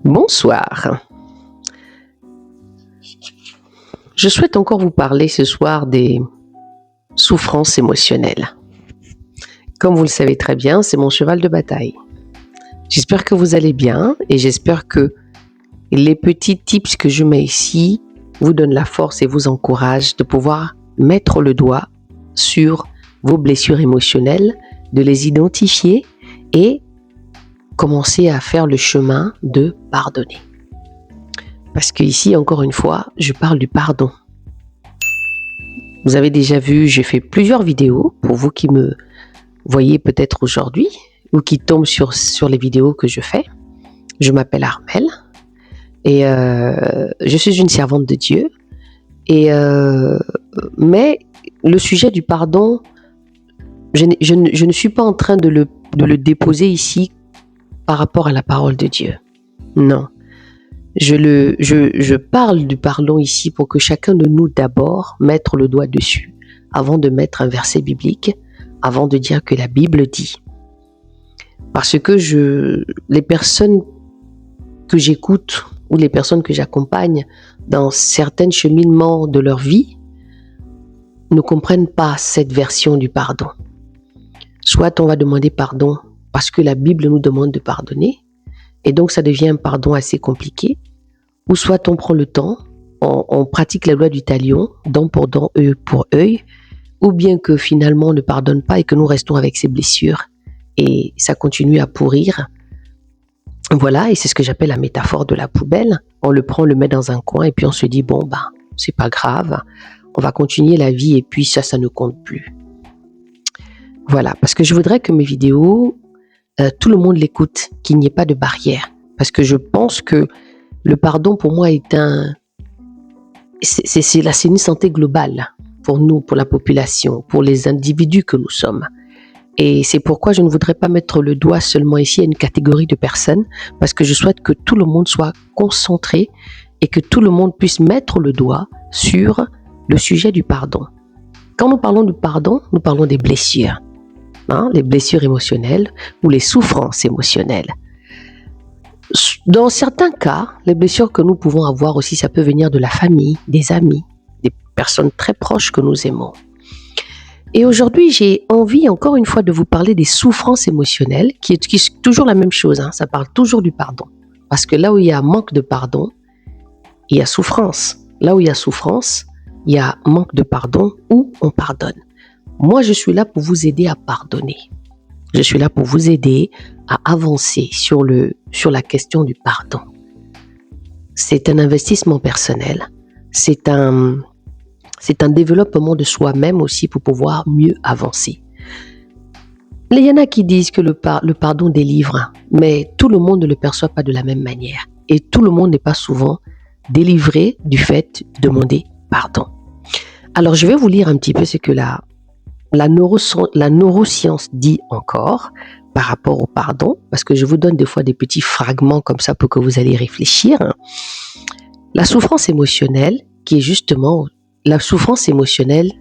Bonsoir. Je souhaite encore vous parler ce soir des souffrances émotionnelles. Comme vous le savez très bien, c'est mon cheval de bataille. J'espère que vous allez bien et j'espère que les petits tips que je mets ici vous donnent la force et vous encouragent de pouvoir mettre le doigt sur vos blessures émotionnelles, de les identifier et commencer à faire le chemin de pardonner. Parce qu'ici, encore une fois, je parle du pardon. Vous avez déjà vu, j'ai fait plusieurs vidéos pour vous qui me voyez peut-être aujourd'hui ou qui tombent sur les vidéos que je fais. Je m'appelle Armelle et je suis une servante de Dieu. Mais le sujet du pardon, je ne suis pas en train de le déposer ici par rapport à la parole de Dieu. Non. Je parle du pardon ici pour que chacun de nous d'abord mette le doigt dessus avant de mettre un verset biblique, avant de dire que la Bible dit. Parce que les personnes que j'écoute ou les personnes que j'accompagne dans certains cheminements de leur vie ne comprennent pas cette version du pardon. Soit on va demander pardon parce que la Bible nous demande de pardonner, et donc ça devient un pardon assez compliqué, ou soit on prend le temps, on pratique la loi du talion, dent pour dent, œil pour œil, ou bien que finalement on ne pardonne pas et que nous restons avec ces blessures et ça continue à pourrir. Voilà, et c'est ce que j'appelle la métaphore de la poubelle. On le prend, on le met dans un coin et puis on se dit bon c'est pas grave, on va continuer la vie et puis ça ne compte plus. Voilà, parce que je voudrais que mes vidéos, tout le monde l'écoute, qu'il n'y ait pas de barrière. Parce que je pense que le pardon pour moi c'est une santé globale pour nous, pour la population, pour les individus que nous sommes. Et c'est pourquoi je ne voudrais pas mettre le doigt seulement ici à une catégorie de personnes, parce que je souhaite que tout le monde soit concentré et que tout le monde puisse mettre le doigt sur le sujet du pardon. Quand nous parlons du pardon, nous parlons des blessures, les blessures émotionnelles ou les souffrances émotionnelles. Dans certains cas, les blessures que nous pouvons avoir aussi, ça peut venir de la famille, des amis, des personnes très proches que nous aimons. Et aujourd'hui, j'ai envie encore une fois de vous parler des souffrances émotionnelles, qui est toujours la même chose, ça parle toujours du pardon. Parce que là où il y a manque de pardon, il y a souffrance. Là où il y a souffrance, il y a manque de pardon ou on pardonne. Moi, je suis là pour vous aider à pardonner. Je suis là pour vous aider à avancer sur la question du pardon. C'est un investissement personnel. C'est un développement de soi-même aussi pour pouvoir mieux avancer. Il y en a qui disent que le pardon délivre, mais tout le monde ne le perçoit pas de la même manière. Et tout le monde n'est pas souvent délivré du fait de demander pardon. Alors, je vais vous lire un petit peu ce que la neuroscience dit encore par rapport au pardon, parce que je vous donne des fois des petits fragments comme ça pour que vous allez réfléchir. La souffrance émotionnelle, qui est justement la souffrance émotionnelle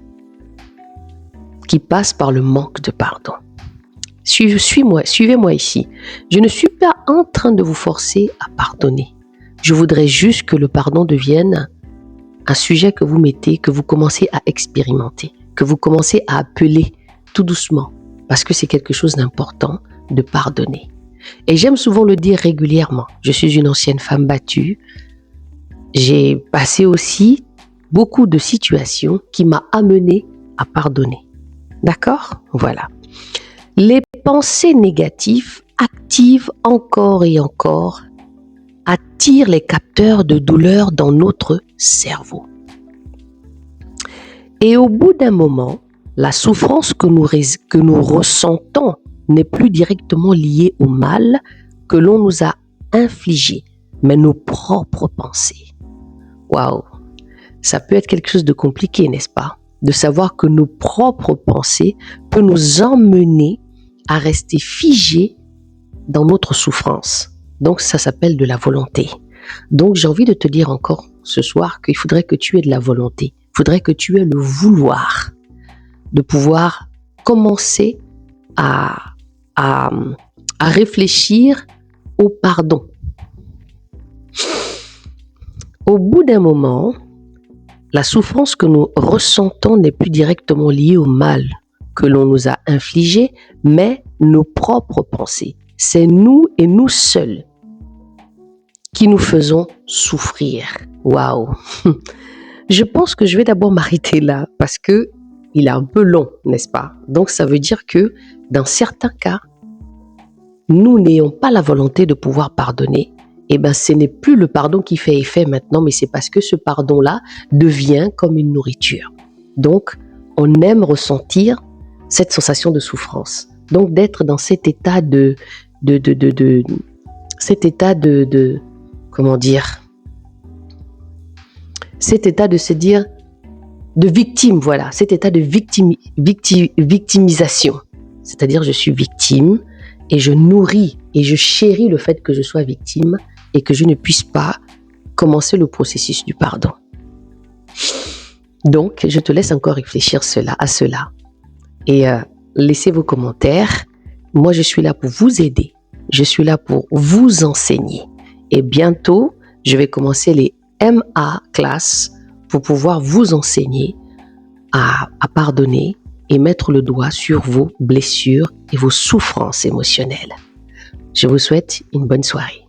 qui passe par le manque de pardon. Suivez-moi ici. Je ne suis pas en train de vous forcer à pardonner. Je voudrais juste que le pardon devienne un sujet que vous mettez, que vous commencez à expérimenter, que vous commencez à appeler tout doucement, parce que c'est quelque chose d'important de pardonner. Et j'aime souvent le dire régulièrement. Je suis une ancienne femme battue. J'ai passé aussi beaucoup de situations qui m'ont amené à pardonner. D'accord ? Voilà. Les pensées négatives activent encore et encore, attirent les capteurs de douleur dans notre cerveau. Et au bout d'un moment, la souffrance que nous ressentons n'est plus directement liée au mal que l'on nous a infligé, mais nos propres pensées. Waouh! Ça peut être quelque chose de compliqué, n'est-ce pas? De savoir que nos propres pensées peuvent nous emmener à rester figés dans notre souffrance. Donc ça s'appelle de la volonté. Donc j'ai envie de te dire encore ce soir qu'il faudrait que tu aies de la volonté. Il faudrait que tu aies le vouloir de pouvoir commencer à réfléchir au pardon. Au bout d'un moment, la souffrance que nous ressentons n'est plus directement liée au mal que l'on nous a infligé, mais nos propres pensées. C'est nous et nous seuls qui nous faisons souffrir. Waouh! Je pense que je vais d'abord m'arrêter là parce que il est un peu long, n'est-ce pas? Donc ça veut dire que dans certains cas, nous n'ayons pas la volonté de pouvoir pardonner. Eh bien, ce n'est plus le pardon qui fait effet maintenant, mais c'est parce que ce pardon-là devient comme une nourriture. Donc, on aime ressentir cette sensation de souffrance. Donc, d'être dans cet état comment dire, cet état de se dire, de victime, voilà, cet état de victimisation. C'est-à-dire, je suis victime et je nourris et je chéris le fait que je sois victime et que je ne puisse pas commencer le processus du pardon. Donc, je te laisse encore réfléchir à cela. Et laissez vos commentaires. Moi, je suis là pour vous aider. Je suis là pour vous enseigner. Et bientôt, je vais commencer les MA classes pour pouvoir vous enseigner à pardonner et mettre le doigt sur vos blessures et vos souffrances émotionnelles. Je vous souhaite une bonne soirée.